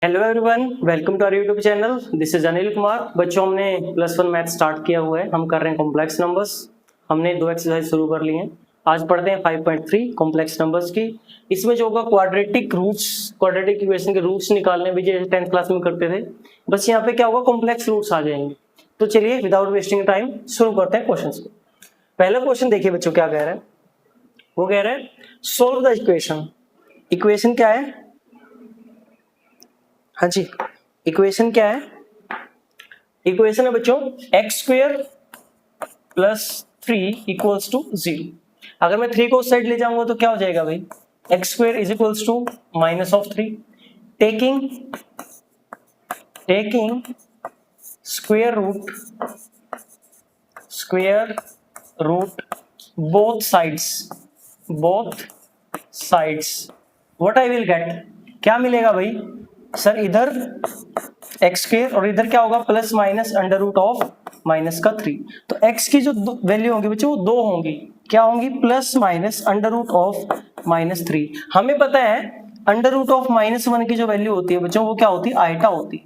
Hello everyone, welcome to our YouTube channel. This is Anil Kumar. बच्चों, हमने +1 math start किया हुआ है। हम कर रहे हैं कॉम्प्लेक्स नंबर्स। हमने 2 एक्सरसाइज शुरू कर ली हैं। आज पढ़ते हैं 5.3 कॉम्प्लेक्स नंबर्स की। इसमें जो होगा क्वाड्रेटिक रूट्स, क्वाड्रेटिक इक्वेशन के रूट्स निकालने भी जैसे 10th क्लास में करते थे, बस यहाँ पे क्या होगा, कॉम्प्लेक्स रूट्स आ जाएंगे। तो चलिए विदाउट वेस्टिंग टाइम शुरू करते हैं क्वेश्चन को। पहला क्वेश्चन देखिए बच्चों, क्या कह रहा है। वो कह रहा है सोल्व द इक्वेशन। इक्वेशन क्या है? हाँ जी, इक्वेशन क्या है? इक्वेशन है बच्चों x² + 3 = 0। अगर मैं 3 को उस साइड ले जाऊंगा तो क्या हो जाएगा भाई? x² = -3। Taking square root both sides what I will get, क्या मिलेगा भाई? सर इधर x² और इधर क्या होगा, ±√−3। तो x की जो वैल्यू होगी बच्चों वो 2 होंगी। क्या होंगी? ±√−3। हमें पता है √−1 की जो वैल्यू होती है बच्चों वो क्या होती है? आइटा होती है।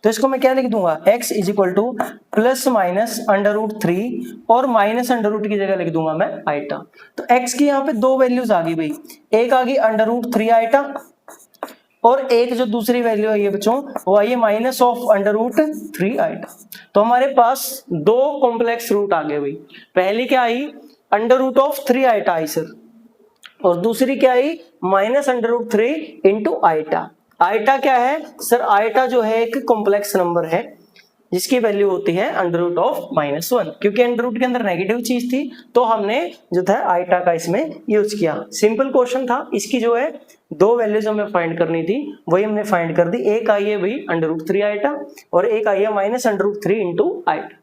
तो इसको मैं क्या लिख दूंगा, x = ±√3 और √√ की जगह लिख दूंगा मैं आइटा। तो x की यहाँ पे 2 वैल्यूज आ गई भाई। एक आ गई √3 आइटा और एक जो दूसरी वैल्यू आई है बच्चों वो आई है -√3 आइटा। तो हमारे पास 2 कॉम्प्लेक्स रूट आ गए भाई। पहली क्या आई? √3 आइटा आई सर, और दूसरी क्या आई? -√3 इंटू आइटा। आइटा क्या है सर? आइटा जो है एक कॉम्प्लेक्स नंबर है जिसकी वैल्यू होती है √−1। क्योंकि अंडर के अंदर नेगेटिव चीज थी तो हमने जो था आइटा का इसमें यूज किया। सिंपल क्वेश्चन था। इसकी जो है 2 वैल्यूज हमें फाइंड करनी थी, वही हमने फाइंड कर दी। एक आई है भाई √3 आइटा और एक आई है -√3 इंटू आइटा।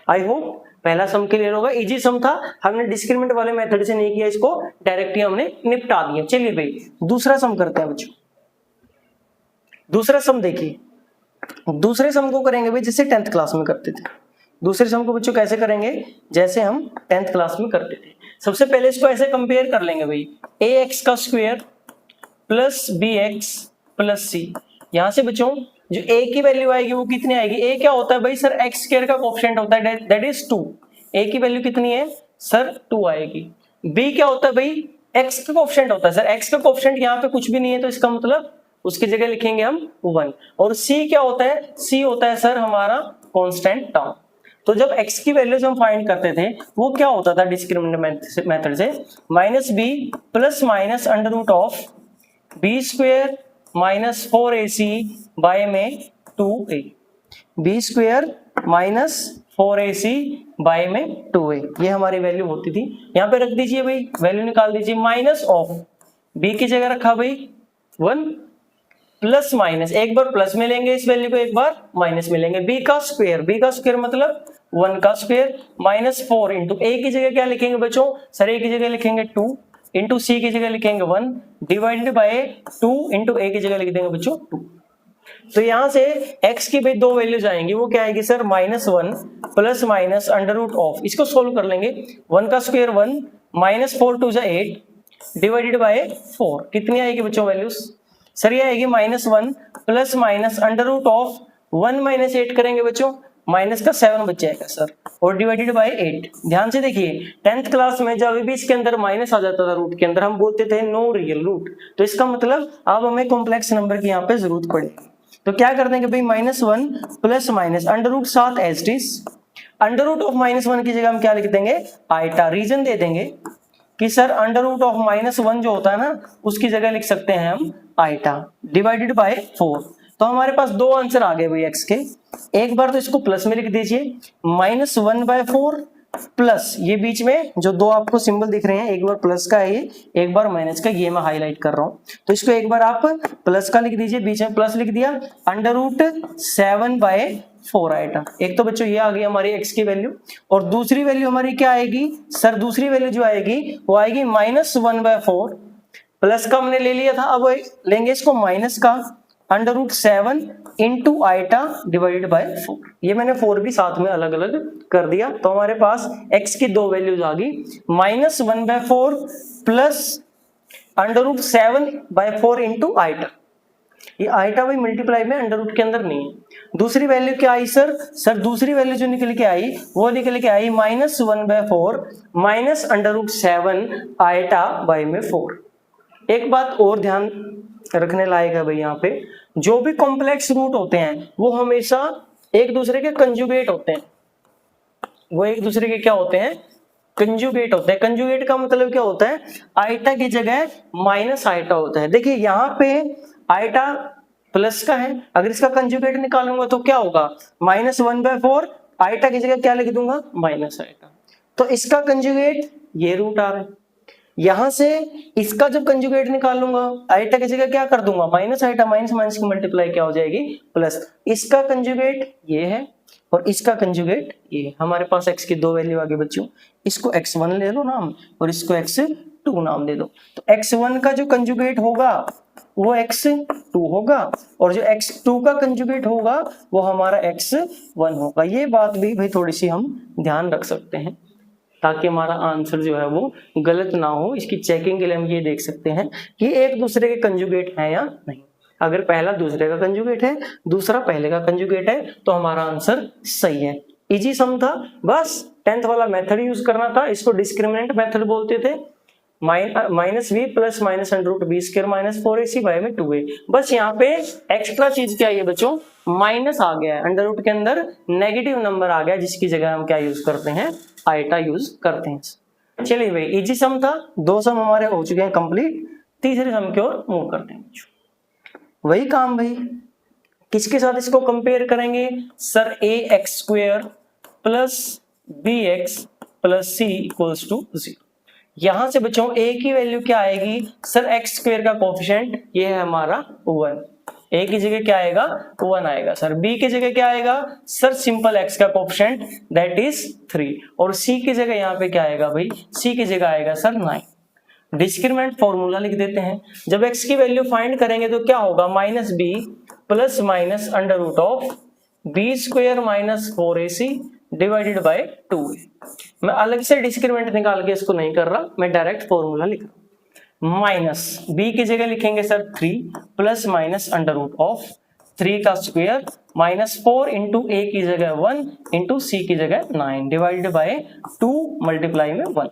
आई होप पहला सम क्लियर होगा। इजी सम था, हमने डिस्क्रिमिनेंट वाले मेथड से नहीं किया, इसको डायरेक्टली हमने निपटा दिया। चलिए भाई दूसरा सम करते हैं बच्चों। दूसरा सम देखिए, दूसरे सम को करेंगे भाई जैसे 10th क्लास में करते थे। दूसरे सम को बच्चों कैसे करेंगे? जैसे हम 10th क्लास में करते थे। सबसे पहले इसको ऐसे कंपेयर कर लेंगे भाई, ax² + bx + c। यहां से बच्चों जो a की वैल्यू आएगी वो कितनी आएगी? a क्या होता है भाई सर? x² का कोएफिशिएंट होता है, दैट इज 2। a की वैल्यू कितनी है सर? 2 आएगी। b क्या होता है भाई? x का कोएफिशिएंट होता है सर। x का कोएफिशिएंट यहाँ पे कुछ भी नहीं है तो इसका मतलब उसकी जगह लिखेंगे हम 1। और c क्या होता है? c होता है सर हमारा कांस्टेंट टर्म। तो जब x की वैल्यूज हम फाइंड करते थे वो क्या होता था डिस्क्रिमिनेंट मेथड से? -b ± b² - 4ac बाय में 2a। b² - 4ac बाय में 2a, ये हमारी वैल्यू होती थी। यहां पे रख दीजिए भाई, वैल्यू निकाल दीजिए। -b की जगह रखा भाई 1 ± एक बार प्लस में लेंगे इस वैल्यू को, एक बार माइनस में लेंगे। b का स्क्वायर मतलब 1 का स्क्वायर -4 इंटू a की जगह क्या लिखेंगे बच्चों? सर a की जगह लिखेंगे 2 इंटू c की जगह लिखेंगे 1 डिवाइडेड बाय 2 इंटू a की जगह लिख देंगे बच्चों 2। तो यहां से x की भाई 2 वैल्यूज आएंगी, वो क्या आएगी सर? -1 ± √। इसको सोल्व कर लेंगे। 1 का स्क्वायर 1 -4 2 8 डिवाइडेड बाय 4। कितनी आएगी बच्चों वैल्यूज? सर ये आएगी -1 ± √1 - 8 करेंगे बच्चों, माइनस का 7 बच जाएगा सर, और डिवाइडेड बाय 8। ध्यान से देखिए 10th क्लास में जब भी इसके अंदर माइनस आ जाता था रूट के अंदर, हम बोलते थे नो रियल रूट। तो इसका मतलब अब हमें कॉम्प्लेक्स नंबर की यहाँ पे जरूरत पड़ेगी। तो क्या कर देंगे भाई? -1 ± √7 एज इट इज। √-1 की जगह हम क्या लिख देंगे? आइटा। रीजन दे देंगे कि सर √-1 जो होता है ना उसकी जगह लिख सकते हैं हम आइटा डिवाइडेड बाय 4। तो हमारे पास 2 आंसर आ गए भाई x के। एक बार तो इसको प्लस में लिख दीजिए, -1/4 प्लस ये बीच में जो 2 आपको सिंबल दिख रहे हैं, एक बार प्लस का है ये, एक बार माइनस का, ये मैं हाईलाइट कर रहा हूं। तो इसको एक बार आप प्लस का लिख दीजिए, बीच में प्लस लिख दिया, √7/4 आएगा। एक तो बच्चों ये आ गई हमारी x की वैल्यू, और दूसरी वैल्यू हमारी क्या आएगी सर? दूसरी वैल्यू जो आएगी वो आएगी -1/4। प्लस का हमने ले लिया था, अब लेंगे इसको माइनस का, √7 इंटू आइटा डिवाइडेड बाय 4। ये मैंने 4 भी साथ में अलग अलग कर दिया। तो हमारे पास x की 2 वैल्यूज आ गई, -1/4 प्लस √7/4 इंटू आइटा। ये आइटा बाई मल्टीप्लाई में अंडर रूट के अंदर नहीं है। दूसरी वैल्यू क्या आई सर दूसरी वैल्यू जो निकल के आई वो निकल के आई -1/4 minus under root 7 iota by में 4। एक बात और ध्यान रखने लायक है भाई, यहाँ पे जो भी कॉम्प्लेक्स रूट होते हैं वो हमेशा एक दूसरे के कंजुगेट होते हैं। वो एक दूसरे के क्या होते हैं? कंजुगेट होते हैं। कंजुगेट का मतलब क्या होता है? आइटा की जगह माइनस आइटा होता है। देखिए यहाँ पे आइटा प्लस का है, अगर इसका कंजुगेट निकालूंगा तो क्या होगा? -1/4 आइटा की जगह क्या लिख दूंगा? Minus iota. तो इसका कंजुगेट ये रूट आ रहा है। यहां से इसका जब कंजुगेट निकालूंगा आइटा की जगह क्या कर दूंगा? माइनस आइटा, माइनस माइनस की मल्टीप्लाई क्या हो जाएगी? प्लस। इसका कंजुगेट ये है और इसका कंजुगेट ये। हमारे पास x की दो वैल्यू आगे बच्चों, इसको x1 ले लो नाम और इसको x2 नाम दे दो। तो x1 का जो कंजुगेट होगा वो x2 होगा और जो x2 का कंजुगेट होगा वो हमारा x1 होगा। ये बात भी भाई थोड़ी सी हम ध्यान रख सकते हैं ताकि हमारा आंसर जो है वो गलत ना हो। इसकी चेकिंग के लिए हम ये देख सकते हैं कि एक दूसरे के कंजुगेट है या नहीं। अगर पहला दूसरे का कंजुगेट है, दूसरा पहले का कंजुगेट है तो हमारा आंसर सही है। इजी सम था, बस 10th वाला मेथड यूज करना था। इसको डिस्क्रिमिनेंट मेथड बोलते थे। -v plus minus under root b square minus 4ac by में 2a। बस यहाँ पे एक्स्ट्रा चीज क्या है बच्चों? माइनस आ गया है, अंडर रूट के अंदर नेगेटिव नंबर आ गया जिसकी जगह हम क्या यूज करते हैं? आइटा यूज करते हैं। चलिए भाई इजी सम था, 2 सम हमारे हो चुके हैं कंप्लीट। तीसरे सम की ओर मूव करते हैं। वही काम भाई, किसके साथ इसको कंपेयर करेंगे? Sir ax² plus bx plus c equals to 0। यहां से बच्चों a की वैल्यू क्या आएगी? सर x² का कोफिशिएंट ये है हमारा 1। a की जगह क्या आएगा? 1 आएगा। सर b की जगह क्या आएगा? सर सिंपल x का कोफिशिएंट दैट इज 3। और c की जगह यहाँ पे क्या आएगा भाई? c की जगह आएगा सर 9। डिस्क्रिमिनेंट फॉर्मूला लिख देते हैं। जब x की वैल्यू फाइंड करेंगे तो क्या होगा? -b plus minus under root of b² minus 4ac divided by 2a। मैं अलग से डिस्क्रिमिनेंट निकाल के इसको नहीं कर रहा, मैं डायरेक्ट फॉर्मूला लिख रहा हूं। माइनस b की जगह लिखेंगे sir 3 plus minus under root of 3 का स्क्वायर माइनस 4 इंटू a की जगह 1 इंटू c की जगह 9 डिवाइडेड बाय 2 मल्टीप्लाई में 1।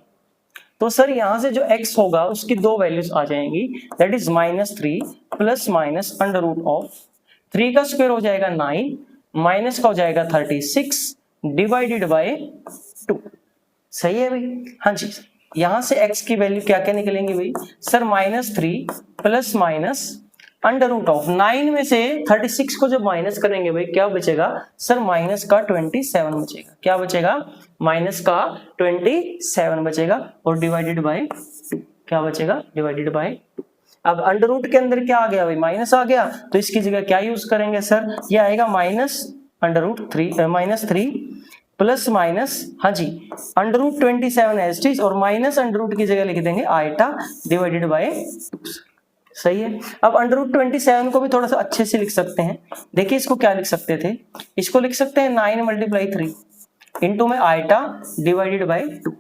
तो सर यहां से जो x होगा उसकी दो वैल्यूज आ जाएंगी, that is -3 plus minus under root of 3 का स्क्वायर हो जाएगा 9 माइनस का हो जाएगा 36 डिवाइडेड बाय 2। सही है भाई? हाँ जी। यहां से x की वैल्यू क्या क्या निकलेंगी भाई? Sir -3 plus minus under root of 9 में से 36 को जब माइनस करेंगे भाई क्या बचेगा? सर माइनस का 27 बचेगा। क्या बचेगा? माइनस का 27 बचेगा और डिवाइडेड बाय 2 क्या बचेगा? Divided by 2। अब अंडर रूट के अंदर क्या आ गया भाई? माइनस आ गया, तो इसकी जगह क्या यूज करेंगे सर? ये आएगा -3 प्लस माइनस, हाँ जी, अंडर रूट 27 एज इट और माइनस अंडर रूट की जगह लिख देंगे आइटा डिवाइडेड बाय 2। सही है। अब अंडर रूट 27 को भी थोड़ा सा अच्छे से लिख सकते हैं। देखिए इसको क्या लिख सकते थे? इसको लिख सकते हैं 9 × 3 इंटू में आइटा डिवाइडेड बाय 2।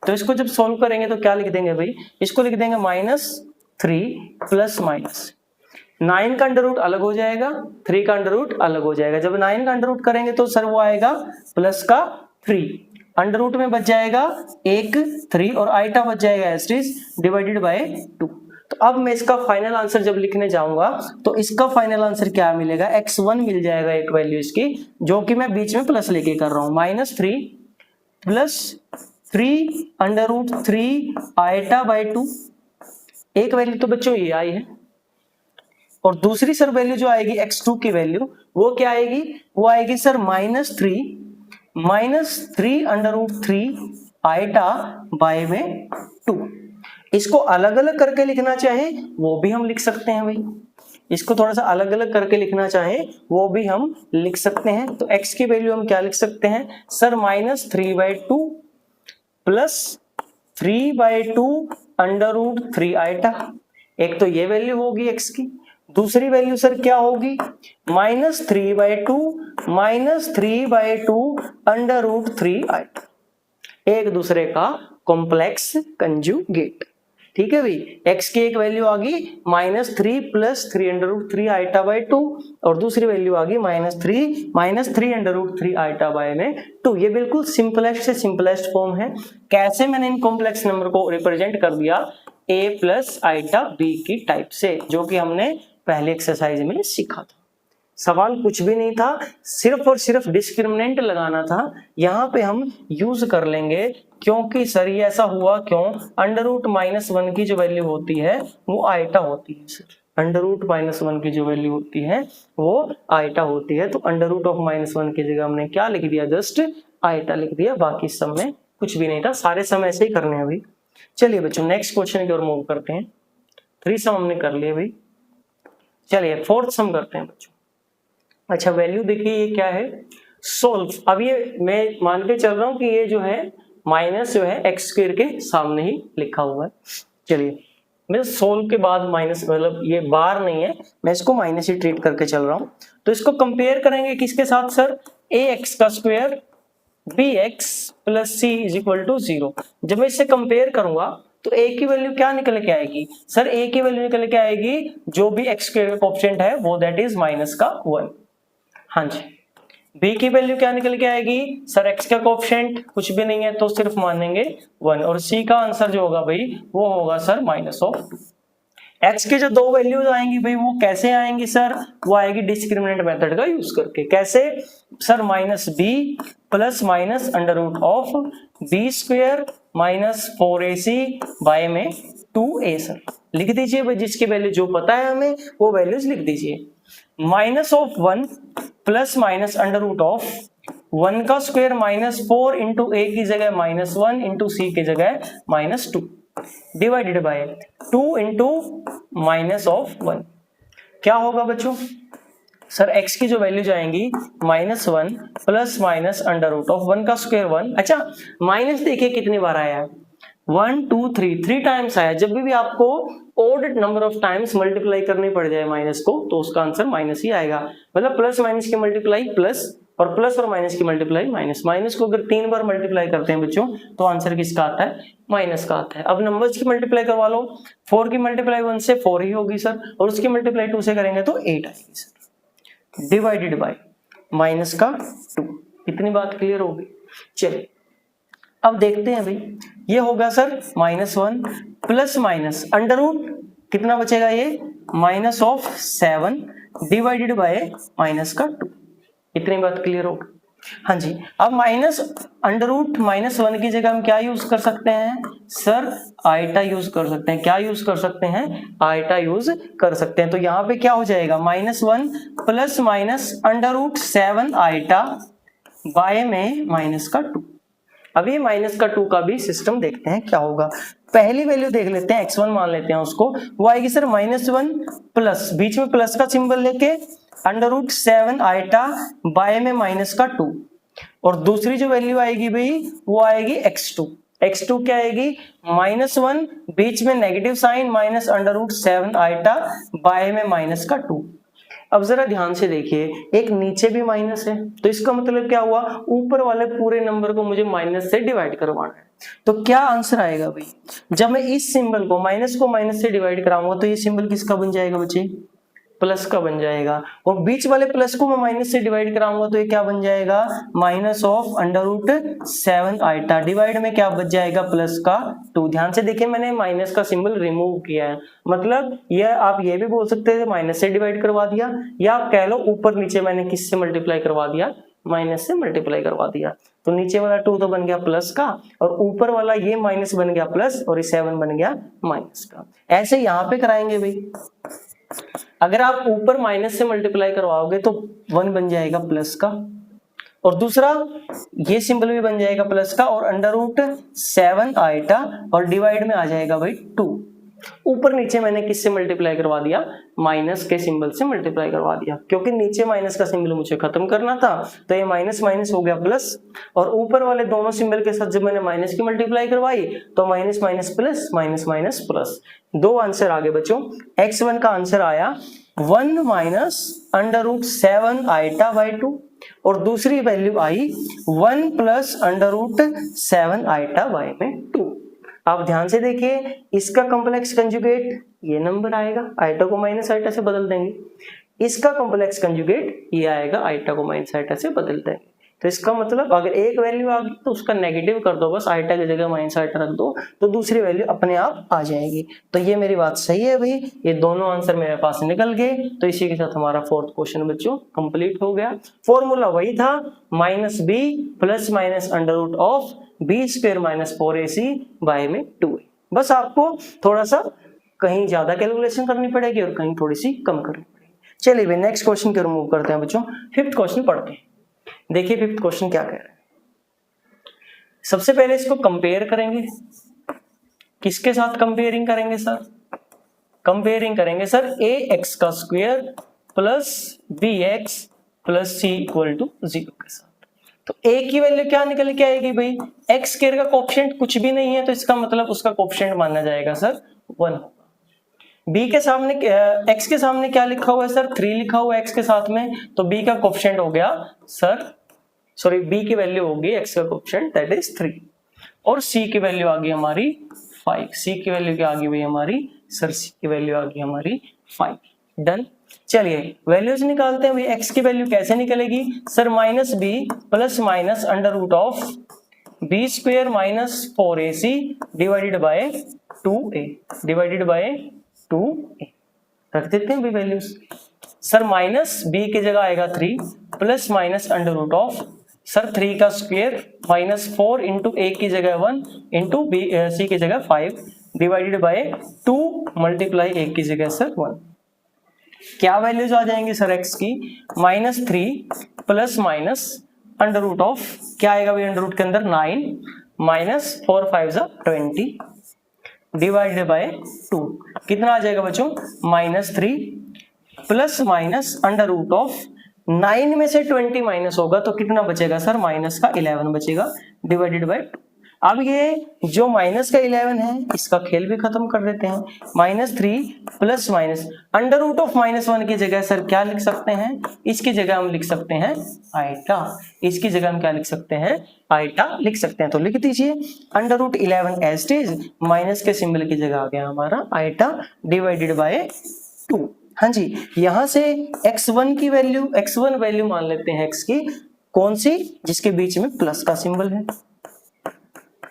तो इसको जब सोल्व करेंगे तो क्या लिख देंगे भाई? इसको लिख देंगे -3 प्लस माइनस 9 का अंडर रूट अलग हो जाएगा, 3 का अंडर रूट अलग हो जाएगा। जब 9 का अंडर रूट करेंगे तो सर वो आएगा प्लस का 3, अंडर रूट में बच जाएगा 1 3 और आइटा बच जाएगा as it is divided by 2। तो अब मैं इसका फाइनल आंसर जब लिखने जाऊंगा तो इसका फाइनल आंसर क्या मिलेगा? x1 मिल जाएगा एक वैल्यू इसकी, जो कि मैं बीच में प्लस लेके कर रहा हूं। -3 plus 3 under root 3 iota by 2। एक वैल्यू तो बच्चों ये आई है और दूसरी सर वैल्यू जो आएगी x2 की वैल्यू वो क्या आएगी? वो आएगी sir -3 under root 3 iota by में 2। इसको अलग अलग करके लिखना चाहे वो भी हम लिख सकते हैं भाई। इसको थोड़ा सा अलग अलग करके लिखना चाहे वो भी हम लिख सकते हैं। तो x की वैल्यू हम क्या लिख सकते हैं? Sir -3/2 plus 3/2 under root 3 iota. एक तो ये वैल्यू होगी x की, दूसरी वैल्यू सर क्या होगी? -3/2 अंडर रूट 3 आइटा। एक दूसरे का कॉम्प्लेक्स कंजुगेट। ठीक है भाई, x की एक वैल्यू आ गई -3 plus 3 under root 3 iota by 2 और दूसरी वैल्यू आ गई -3 अंडर रूट 3 आइटा बाय में 2। ये बिल्कुल सिंपलेस्ट से सिंपलेस्ट फॉर्म है। कैसे मैंने इन कॉम्प्लेक्स नंबर को रिप्रेजेंट कर दिया, a प्लस आइटा b की टाइप से, जो कि हमने पहले एक्सरसाइज में सीखा था। सवाल कुछ भी नहीं था, सिर्फ और सिर्फ डिस्क्रिमिनेंट लगाना था। यहाँ पे हम यूज कर लेंगे, क्योंकि सर ये ऐसा हुआ क्यों, अंडर रूट -1 की जो वैल्यू होती है वो आइटा होती है सर। अंडर रूट -1 की जो वैल्यू होती है वो आइटा होती है, तो अंडर रूट ऑफ -1 की जगह हमने क्या लिख दिया, जस्ट आइटा लिख दिया। बाकी सम में कुछ भी नहीं था, सारे सम ऐसे ही करने हैं अभी। चलिए बच्चों नेक्स्ट क्वेश्चन की ओर मूव करते हैं। 3 सम हमने कर लिए भाई, चलिए 4th सम करते हैं बच्चों। अच्छा वैल्यू देखिए ये क्या है, सोल्व। अब ये मैं मान के चल रहा हूं कि ये जो है माइनस जो है एक्स स्क्वायर के सामने ही लिखा हुआ है। चलिए मैं सोल्व के बाद माइनस, मतलब ये बार नहीं है, मैं इसको माइनस ही ट्रीट करके चल रहा हूं। तो इसको कंपेयर करेंगे किसके साथ सर, ए एक्स का square b x plus c is equal to 0। जब मैं इससे कंपेयर करूंगा तो a की वैल्यू क्या निकल के आएगी सर, a की वैल्यू निकल के आएगी जो भी x स्क्वायर का कोएफिशिएंट है वो दैट इज -1। हाँ जी, b की वैल्यू क्या निकल के आएगी सर, x का कोएफिशिएंट कुछ भी नहीं है तो सिर्फ मानेंगे 1, और c का आंसर जो होगा भाई वो होगा सर -2। x की जो दो वैल्यूज आएंगी भाई वो कैसे आएंगी सर, वो आएगी डिस्क्रिमिनेंट मेथड का यूज करके। कैसे sir, -b plus minus under root of b square -4ac by में 2a सर। लिख दीजिए भाई, जिसकी वैल्यू जो पता है हमें वो वैल्यूज लिख दीजिए। -1 plus minus under root of 1 का स्क्वायर -4 इंटू a की जगह -1 इंटू c की जगह -2 डिवाइडेड बाय 2 इंटू -1। क्या होगा बच्चों सर, x की जो वैल्यू जाएंगी -1 plus minus under root of 1 का स्क्वायर 1। अच्छा माइनस देखिए कितनी बार आया है, 1 2 3 टाइम्स आया। जब भी आपको odd number of times multiply करनी पड़ जाए माइनस को तो उसका आंसर माइनस ही आएगा। मतलब प्लस माइनस की मल्टीप्लाई प्लस और प्लस और माइनस की मल्टीप्लाई माइनस। माइनस को अगर 3 बार मल्टीप्लाई करते हैं बच्चों तो आंसर किसका आता है, माइनस का आता है। अब नंबर्स की मल्टीप्लाई करवा लो, 4 की मल्टीप्लाई 1 से 4 ही होगी सर, और उसकी मल्टीप्लाई 2 से करेंगे तो 8 आएगी सर, डिवाइडेड बाय -2। इतनी बात क्लियर होगी। चलिए अब देखते हैं भाई, ये होगा sir -1 plus minus under root कितना बचेगा, ये -7 डिवाइडेड बाय -2। इतनी बात क्लियर होगी। हाँ जी, अब माइनस अंडर रूट -1 की जगह हम क्या यूज कर सकते हैं सर, आइटा यूज कर सकते हैं। क्या यूज कर सकते हैं, आइटा यूज कर सकते हैं। तो यहाँ पे क्या हो जाएगा, -1 plus minus under root 7 iota by में -2। अब ये -2 का भी सिस्टम देखते हैं क्या होगा। पहली वैल्यू देख लेते हैं, x1 मान लेते हैं उसको, वो आएगी सर -1 प्लस, बीच में प्लस का सिंबल लेके अंडर रूट 7 आइटा बाय में -2। और दूसरी जो वैल्यू आएगी भाई वो आएगी x2 क्या आएगी, -1 बीच में negative sign minus under root 7 iota by में -2। अब जरा ध्यान से देखिए, एक नीचे भी माइनस है तो इसका मतलब क्या हुआ, ऊपर वाले पूरे नंबर को मुझे माइनस से डिवाइड करवाना है। तो क्या आंसर आएगा भाई, जब मैं इस सिंबल को माइनस से डिवाइड कराऊंगा तो ये सिंबल किसका बन जाएगा बच्चे, प्लस का बन जाएगा। और बीच वाले प्लस को मैं माइनस से डिवाइड कराऊंगा तो ये क्या बन जाएगा, -7 आइटा डिवाइड में क्या बच जाएगा, प्लस का 2। ध्यान से देखिए मैंने माइनस का सिंबल रिमूव किया है, मतलब ये आप ये भी बोल सकते थे माइनस से डिवाइड करवा दिया, या कह लो ऊपर नीचे मैंने किससे मल्टीप्लाई करवा दिया, माइनस से मल्टीप्लाई करवा दिया। तो नीचे वाला 2 तो बन गया प्लस का, और ऊपर वाला ये माइनस बन गया प्लस, और ये 7 बन गया माइनस का। ऐसे यहाँ पे कराएंगे भाई, अगर आप ऊपर माइनस से मल्टीप्लाई करवाओगे तो 1 बन जाएगा प्लस का, और दूसरा ये सिंबल भी बन जाएगा प्लस का, और अंडर रूट 7 आइटा और डिवाइड में आ जाएगा भाई 2। ऊपर नीचे मैंने किससे मल्टीप्लाई करवा दिया, माइनस के सिंबल से मल्टीप्लाई करवा दिया, क्योंकि नीचे माइनस का सिंबल मुझे खत्म करना था। तो ये माइनस माइनस हो गया प्लस, और ऊपर वाले दोनों सिंबल के साथ जब मैंने माइनस की मल्टीप्लाई करवाई तो minus minus plus, minus minus plus. 2 answer आगे बच्चों। x1 का आंसर आया 1 minus under root 7 iota by 2, और दूसरी वैल्यू आई 1 plus under root 7 iota by में 2। आप ध्यान से देखिए, इसका कॉम्प्लेक्स कंजुगेट ये नंबर आएगा, आइटा को माइनस आइटा से बदल देंगे। इसका कॉम्प्लेक्स कंजुगेट ये आएगा, आइटा को माइनस आइटा से बदल देंगे। तो इसका मतलब अगर एक वैल्यू आ गई तो उसका नेगेटिव कर दो, बस आइटा की जगह माइनस आइटा रख दो, तो दूसरी वैल्यू अपने आप आ जाएगी। तो ये मेरी बात सही है भाई, ये दोनों आंसर मेरे पास निकल गए। तो इसी के साथ हमारा फोर्थ क्वेश्चन बच्चों कंप्लीट हो गया। फॉर्मूला वही था, minus b plus minus under root of b square minus 4ac by में 2a। बस आपको थोड़ा सा कहीं ज्यादा कैलकुलेशन करनी पड़ेगी और कहीं थोड़ी सी कम करनी पड़ेगी। चलिए भाई नेक्स्ट क्वेश्चन की ओर मूव करते हैं बच्चों। फिफ्थ क्वेश्चन पढ़ते हैं। देखिए फिफ्थ क्वेश्चन क्या कह रहा है। सबसे पहले इसको कंपेयर करेंगे, किसके साथ कंपेयरिंग करेंगे सर? कंपेयरिंग करेंगे सर ए एक्स का square plus b x plus c equal to 0 के साथ। तो ए की वैल्यू क्या निकल के आएगी भाई? एक्स स्क्वायर का कोएफिशिएंट कुछ भी नहीं है, तो इसका मतलब उसका कोएफिशिएंट माना जाएगा सर 1। बी के सामने एक्स के सामने क्या लिखा हुआ है सर? 3 लिखा हुआ है एक्स के साथ में, तो बी का कोएफिशिएंट हो गया सर, सॉरी बी की वैल्यू होगी एक्स का कोएफिशिएंट दैट इज 3, और सी की वैल्यू आ गई हमारी 5। सी की वैल्यू क्या आ गई भाई हमारी? सर सी की वैल्यू आ गई हमारी 5। डन। चलिए वैल्यूज निकालते हैं भाई। एक्स की वैल्यू कैसे निकलेगी sir? Minus b plus minus under root of b square minus 4ac divided by 2a divided by 2a। रख देते हैं भाई वैल्यूज। सर माइनस बी की जगह आएगा 3 plus minus under root of sir 3 का स्क्वायर माइनस 4 इंटू ए की जगह 1 इंटू बी सी की जगह 5 डिवाइडेड बाय 2 मल्टीप्लाई ए की जगह सर 1। क्या वैल्यूज आ जाएंगी सर एक्स की? Minus 3 plus minus under root of क्या आएगा भाई अंडर रूट के अंदर? 9 माइनस 4 5 20 डिवाइडेड बाय 2। कितना आ जाएगा बच्चों? Minus 3 plus minus under root of 9 में से 20 माइनस होगा तो कितना बचेगा सर? माइनस का 11 बचेगा डिवाइडेड बाय 2। अब ये जो माइनस का 11 है इसका खेल भी खत्म कर देते हैं। Minus 3 plus minus under root of -1 की जगह सर क्या लिख सकते हैं? इसकी जगह हम लिख सकते हैं आइटा। इसकी जगह हम क्या लिख सकते हैं? आइटा लिख सकते हैं। तो लिख दीजिए under root 11 as it is, minus के सिंबल की जगह आ गया हमारा आइटा डिवाइडेड बाय 2। हाँ जी, यहां से x1 की वैल्यू, x1 वैल्यू मान लेते हैं x की, कौन सी? जिसके बीच में प्लस का सिंबल है,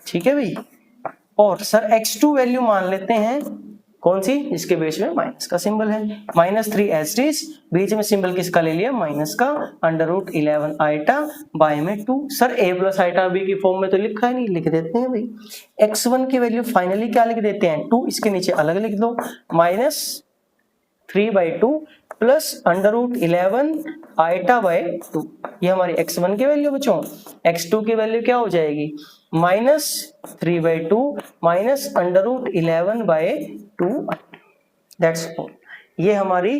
ठीक है भाई। और सर x2 वैल्यू मान लेते हैं, कौन सी? जिसके बीच में माइनस का सिंबल है। -3 एज इट इज, बीच में सिंबल किसका ले लिया? माइनस का, अंडर रूट 11 आइटा बाय में 2। Sir a plus iota b की फॉर्म में तो लिखा है नहीं, लिख देते हैं भाई। x1 की वैल्यू फाइनली क्या लिख देते हैं? 2, इसके नीचे अलग लिख दो, -3/2 plus under root 11 iota by 2। ये हमारी x1 की वैल्यू बच्चों। x2 की वैल्यू क्या हो जाएगी? -3/2 minus under root 11 by 2। That's all. ये हमारी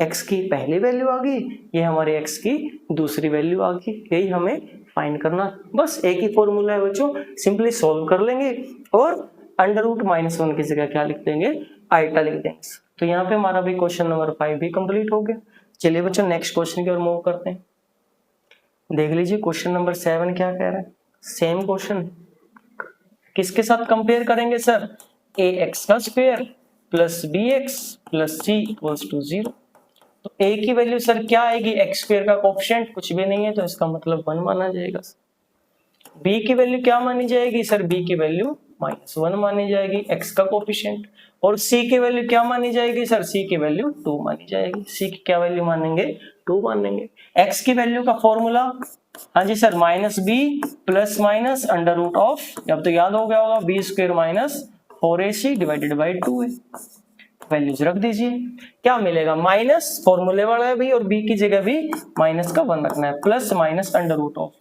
x की पहली वैल्यू आ गई, ये हमारी x की दूसरी वैल्यू आ गई। यही हमें फाइंड करना, बस एक ही फॉर्मूला है बच्चों, सिंपली सॉल्व कर लेंगे और अंडर रूट -1 की जगह क्या लिख देंगे? आइटा लिख देंगे। तो यहाँ पे हमारा भी क्वेश्चन नंबर 5 भी कंप्लीट हो गया। चलिए बच्चों नेक्स्ट क्वेश्चन की ओर मूव करते हैं। देख लीजिए क्वेश्चन नंबर 7 क्या कह रहा है। सेम क्वेश्चन, किसके साथ कंपेयर करेंगे सर? ए एक्स का square plus b x plus c equals to 0। तो ए की वैल्यू सर क्या आएगी? एक्स स्क्वायर का कोएफिशिएंट कुछ भी नहीं है तो इसका मतलब 1 माना जाएगा। बी की वैल्यू क्या मानी जाएगी सर? बी की वैल्यू -1 मानी जाएगी, एक्स का कोएफिशिएंट। और सी की वैल्यू क्या मानी जाएगी सर? सी की वैल्यू 2 मानी जाएगी। सी की क्या वैल्यू मानेंगे? 2 मानेंगे। एक्स की वैल्यू का फॉर्मूला, हाँ जी sir, -b plus minus under root of, अब तो याद हो गया होगा, b square minus 4ac divided by 2a। Values रख दीजिए, क्या मिलेगा? माइनस फॉर्मूले वाला है भी, और b की जगह भी माइनस का 1 रखना है, plus minus under root of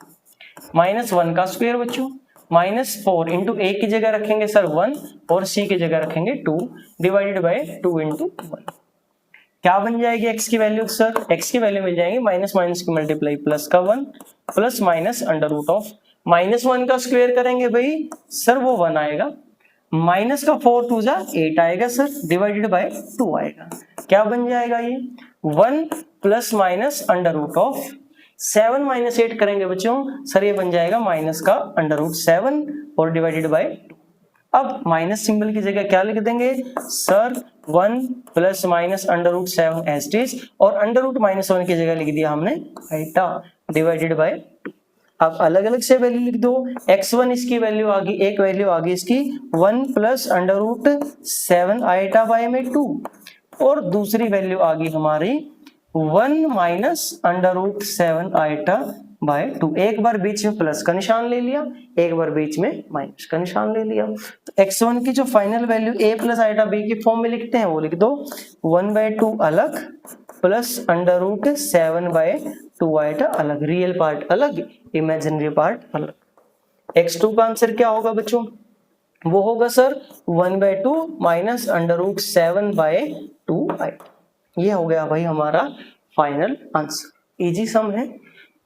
-1 का स्क्वायर बच्चों, -4 इंटू a की जगह रखेंगे सर 1 और c की जगह रखेंगे 2 डिवाइडेड बाय 2 इंटू 1। क्या बन जाएगी x की वैल्यू सर? x की वैल्यू मिल जाएगी माइनस माइनस की मल्टीप्लाई प्लस का 1 plus minus under root of -1 का स्क्वायर करेंगे भाई सर वो 1 आएगा, माइनस का 4 2 जा 8 आएगा सर, डिवाइडेड बाय 2 आएगा। क्या बन जाएगा ये? 1 plus minus under root of 7 minus 8 करेंगे बच्चों सर, ये बन जाएगा माइनस का अंडर रूट 7 और डिवाइडेड बाय 2। अब माइनस सिंबल की जगह क्या लिख देंगे sir 1 plus minus under root 7 as it is, और अंडर रूट -1 की जगह लिख दिया हमने आइटा डिवाइडेड बाय 2। अब अलग अलग से वैल्यू लिख दो। x1 इसकी वैल्यू आ गई, एक वैल्यू आ गई इसकी 1 plus under root 7 iota by में 2, और दूसरी वैल्यू आ गई हमारी 1 minus under root 7 iota by 2। एक बार बीच में प्लस का निशान ले लिया, एक बार बीच में माइनस का निशान ले लिया। तो x1 की जो final value a plus iota b की फॉर्म में लिखते हैं वो लिख दो 1/2 अलग प्लस अंडर रूट 7/2 आइटा अलग, रियल पार्ट अलग, इमेजिनरी पार्ट अलग। x2 का आंसर क्या होगा बच्चों? वो होगा sir 1/2 minus under root 7/2 iota. ये हो गया भाई हमारा फाइनल आंसर। इजी सम है,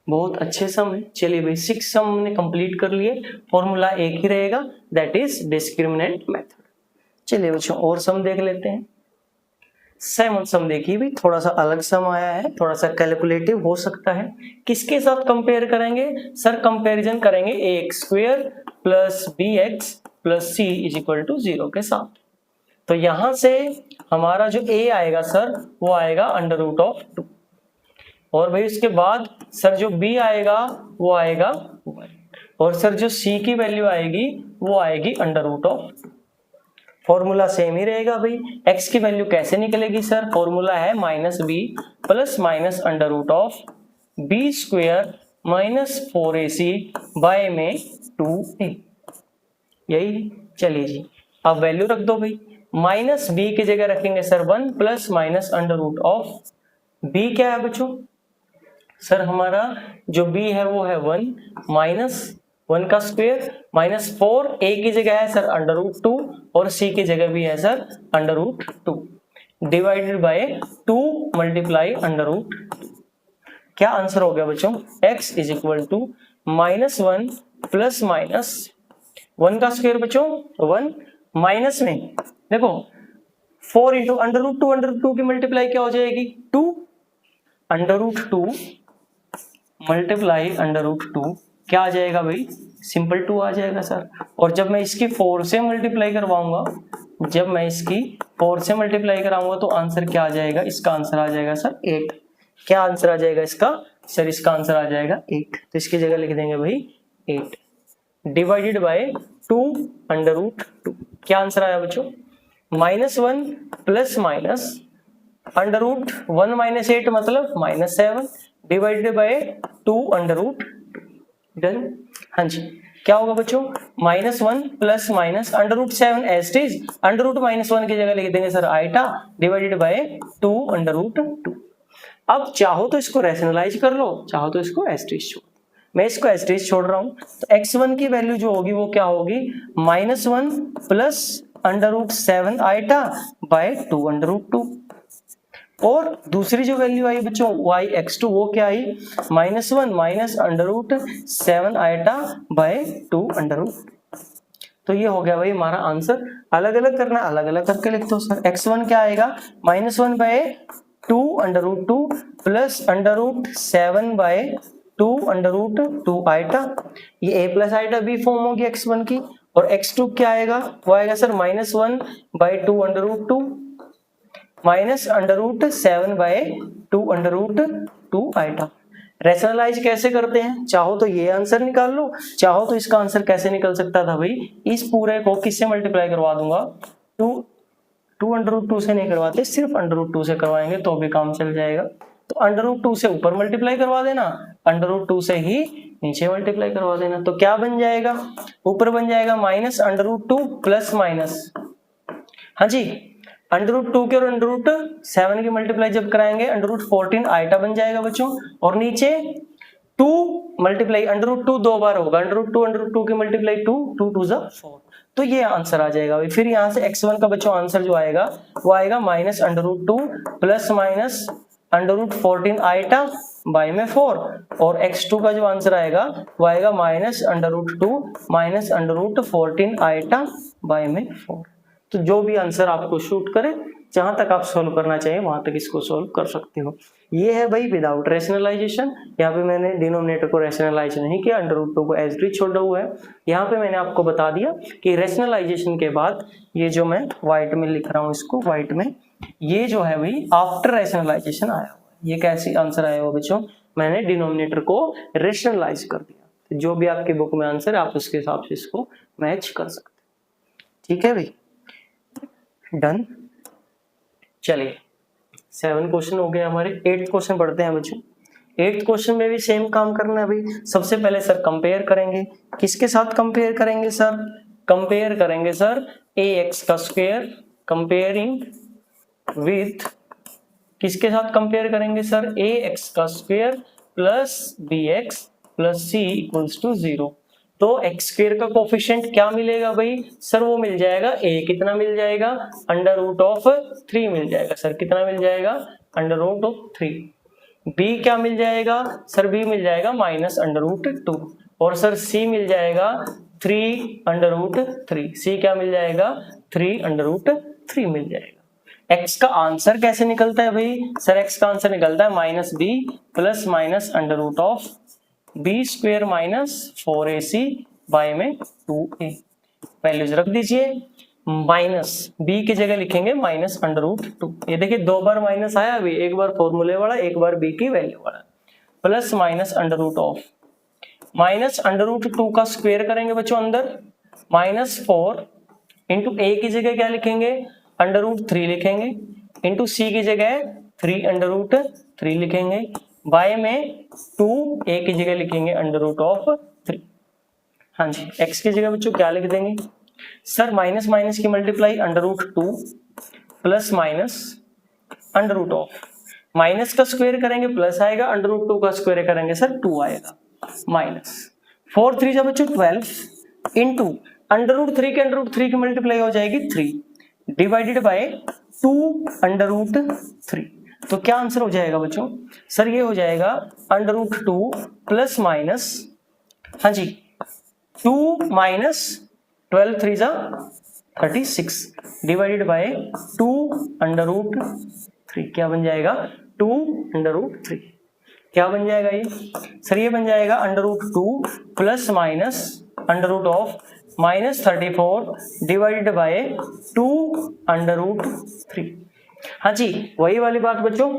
बहुत अच्छे सम है। चलिए भाई 6 सम हमने कंप्लीट कर लिए, फॉर्मूला एक ही रहेगा, दैट इज डिस्क्रिमिनेंट मेथड। चलिए बच्चों और सम देख लेते हैं। 7 सम देखिए भी, थोड़ा सा अलग सम आया है, थोड़ा सा कैलकुलेटिव हो सकता है। किसके साथ कंपेयर करेंगे सर? कंपैरिजन करेंगे ax² plus bx plus c is equal to 0 के साथ। तो यहां से हमारा जो a आएगा सर वो आएगा अंडर रूट ऑफ 2, और भाई उसके बाद सर जो b आएगा वो आएगा 1, और सर जो c की वैल्यू आएगी वो आएगी under root of 2। Formula same ही रहेगा भाई। x की वैल्यू कैसे निकलेगी सर? फॉर्मूला है -b plus minus under root of b² minus 4ac by में 2a, यही। चलिए जी अब वैल्यू रख दो भाई। -b की जगह रखेंगे sir 1 plus minus under root of b क्या है बच्चों? सर हमारा जो b है वो है 1 माइनस 1 का स्क्वायर माइनस 4, a की जगह है सर अंडर रूट 2 और c की जगह भी है sir under root 2 divided by 2 multiply under root 2। क्या आंसर हो गया बच्चों? x is equal to -1 plus minus 1 का स्क्वायर बच्चों 1 माइनस में देखो 4 इंटू अंडर रूट 2 की मल्टीप्लाई क्या हो जाएगी 2, under root 2 multiply under root 2 क्या आ जाएगा भाई? सिंपल 2 आ जाएगा सर। और जब मैं इसकी 4 से मल्टीप्लाई करवाऊंगा, जब मैं इसकी 4 से मल्टीप्लाई कराऊंगा तो आंसर क्या आ जाएगा? इसका आंसर आ जाएगा सर 8। क्या आंसर आ जाएगा इसका? सर इसका आंसर आ जाएगा 8। तो इसकी जगह लिख देंगे भाई 8 डिवाइडेड बाय 2 अंडर रूट 2। क्या आंसर आया बच्चों? -1 plus minus under root 1 minus 8 मतलब -7 divided by 2 under root. Done? हाँ जी। क्या होगा बच्चों? -1 plus minus under root 7 as it is, under root -1 की जगह लिख देंगे sir iota divided by 2 under root 2। अब चाहो तो इसको रैशनलाइज कर लो, चाहो तो इसको एज इट इज छोड़। मैं इसको एज इट इज छोड़ रहा हूं, तो x1 की वैल्यू जो होगी वो क्या होगी? -1 plus under root 7 iota by 2 under root 2। और दूसरी जो वैल्यू आई बच्चों yx2 वो क्या आई? -1 minus under root 7 iota by 2 under root. तो ये हो गया भाई हमारा आंसर। अलग अलग करना, अलग अलग करके लिख दो सर। x1 क्या आएगा? -1 by 2 under root 2 plus under root 7 by 2 under root 2 iota. ये a plus iota b form होगी x1 की। और x2 क्या आएगा? वो आएगा sir -1 by 2 under root 2 minus under root 7 by 2 under root 2 iota. Rationalise कैसे करते हैं? चाहो तो ये आंसर निकाल लो, चाहो तो इसका आंसर कैसे निकल सकता था भाई? इस पूरे को किससे मल्टीप्लाई करवा दूंगा? 2 अंडर रूट 2 से नहीं करवाते, सिर्फ अंडर रूट 2 से करवाएंगे तो भी काम चल जाएगा। तो अंडर रूट 2 से ऊपर मल्टीप्लाई करवा देना, अंडर रूट 2 से ही नीचे मल्टीप्लाई करवा देना। तो क्या बन जाएगा? ऊपर बन जाएगा minus under root 2 plus minus, हाँ जी, अंडर रूट 2 के और अंडर रूट 7 की मल्टीप्लाई जब कराएंगे अंडर रूट 14 आइटा बन जाएगा बच्चों। और नीचे 2 मल्टीप्लाई अंडर रूट 2 दो बार होगा, अंडर रूट 2 की मल्टीप्लाई 2 2 जा 4। तो ये आंसर आ जाएगा भाई। फिर यहाँ से x1 का बच्चों आंसर जो आएगा वो आएगा minus under root 2 plus minus under root 14 iota by में 4। और x2 का जो आंसर आएगा वो आएगा minus under root 2 minus under root 14 iota by में 4। तो जो भी आंसर आपको शूट करे जहां तक आप सोल्व करना चाहिए वहां तक इसको सोल्व कर सकते हो। ये है भाई विदाउट रैशनलाइजेशन। यहाँ पे मैंने डिनोमिनेटर को रैशनलाइज नहीं किया, √2 को एज इट इज छोड़ा हुआ है। यहाँ पे मैंने आपको बता दिया कि रैशनलाइजेशन के बाद ये जो मैं व्हाइट में लिख रहा हूँ इसको व्हाइट में, ये जो है भाई आफ्टर रैशनलाइजेशन आया हुआ है। ये कैसे आंसर आया हुआ बच्चों, मैंने डिनोमिनेटर को रैशनलाइज कर दिया। जो भी आपकी बुक में आंसर है आप उसके हिसाब से इसको मैच कर सकते हैं। ठीक है भाई, डन। चलिए 7 क्वेश्चन हो गए हमारे। 8th क्वेश्चन पढ़ते हैं बच्चों। 8th क्वेश्चन में भी सेम काम करना है भाई। सबसे पहले सर कंपेयर करेंगे, किसके साथ कंपेयर करेंगे सर, कंपेयर करेंगे सर ax का स्क्वायर कंपेयरिंग विथ, किसके साथ कंपेयर करेंगे सर, ax का square plus bx plus c equals to 0। तो एक्स स्क्वायर का कोफिशिएंट क्या मिलेगा भाई सर, वो मिल जाएगा a, कितना मिल जाएगा, √3 मिल जाएगा सर, कितना मिल जाएगा, √3। b क्या मिल जाएगा सर, b मिल जाएगा -√2 और सर c मिल जाएगा 3√3। c क्या मिल जाएगा, 3√3 मिल जाएगा। x का आंसर कैसे निकलता है भाई सर, x का आंसर निकलता है -b plus (b square -4ac by में 2a। वैल्यूज रख दीजिए, माइनस b की जगह लिखेंगे -√2। ये देखिए 2 बार माइनस आया अभी, एक बार फॉर्मूले वाला, एक बार b की वैल्यू वाला, प्लस -√2 का स्क्वायर करेंगे बच्चों अंदर, -4 इंटू a की जगह क्या लिखेंगे, √3 लिखेंगे, इंटू c की जगह 3√3 लिखेंगे, बाय में 2 a की जगह लिखेंगे √3। हाँ जी, x की जगह बच्चों क्या लिख देंगे सर, माइनस माइनस की मल्टीप्लाई √2 प्लस माइनस √, माइनस का स्क्वायर करेंगे प्लस आएगा, √2 का स्क्वायर करेंगे सर 2 आएगा, माइनस 4 3 जा बच्चों 12 इंटू √3 के √3 की मल्टीप्लाई हो जाएगी 3 डिवाइडेड बाय 2√3। तो क्या आंसर हो जाएगा बच्चों सर, ये हो जाएगा √2 प्लस माइनस, हाँ जी 2 माइनस 12 3 जा 36 डिवाइडेड बाय 2√3। क्या बन जाएगा, 2√3। क्या बन जाएगा ये सर, ये बन जाएगा √2 प्लस माइनस (34) डिवाइडेड बाय 2√3। हाँ जी, वही वाली बात बच्चों,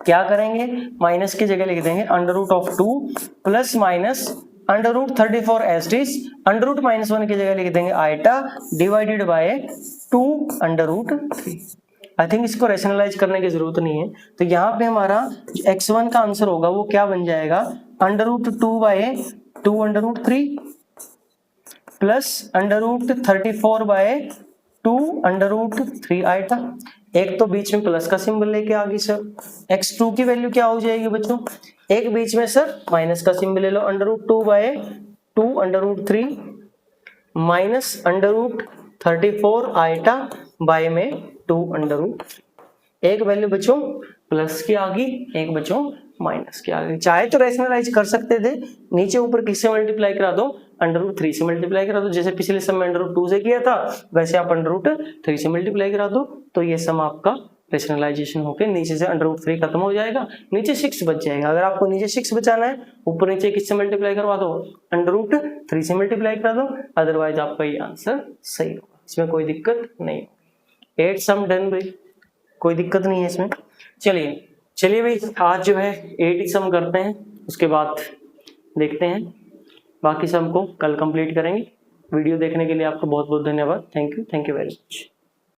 क्या करेंगे, माइनस की जगह लिख देंगे √2 plus minus √34 as it is, √-1 की जगह लिख देंगे iota divided by 2√3। I think इसको रैशनलाइज करने की जरूरत नहीं है। तो यहाँ पे हमारा x1 का आंसर होगा वो क्या बन जाएगा, √2 बाय 2√3 प्लस √34 बाय 2√3 आइटा। एक तो बीच में प्लस का सिंबल लेके आ गई सर, x2 की वैल्यू क्या हो जाएगी बच्चों, एक बीच में सर माइनस का सिंबल ले लो, √2 बाय 2√3 माइनस √34 आइटा बाय में 2√3। एक वैल्यू बच्चों प्लस की आ गई, एक बच्चों माइनस की आ गई। चाहे तो रैशनलाइज कर सकते थे, नीचे ऊपर किससे मल्टीप्लाई करा दो, √3 से मल्टीप्लाई करा दो, जैसे पिछले सम में √2 से किया था वैसे आप √3 से मल्टीप्लाई करा दो। तो ये सम आपका रैशनलाइजेशन होकर नीचे से √3 खत्म हो जाएगा, नीचे 6 बच जाएगा। अगर आपको नीचे 6 बचाना है, ऊपर नीचे किससे मल्टीप्लाई करवा दो, √3 से मल्टीप्लाई करा दो, अदरवाइज आपका ये आंसर सही होगा, इसमें कोई दिक्कत नहीं होगी। 8 सम डन भाई, कोई दिक्कत नहीं है इसमें। चलिए भाई, आज जो है 8 ही सम करते हैं, उसके बाद देखते हैं बाकी सम को कल कंप्लीट करेंगे। वीडियो देखने के लिए आपको बहुत बहुत धन्यवाद। Thank you very much.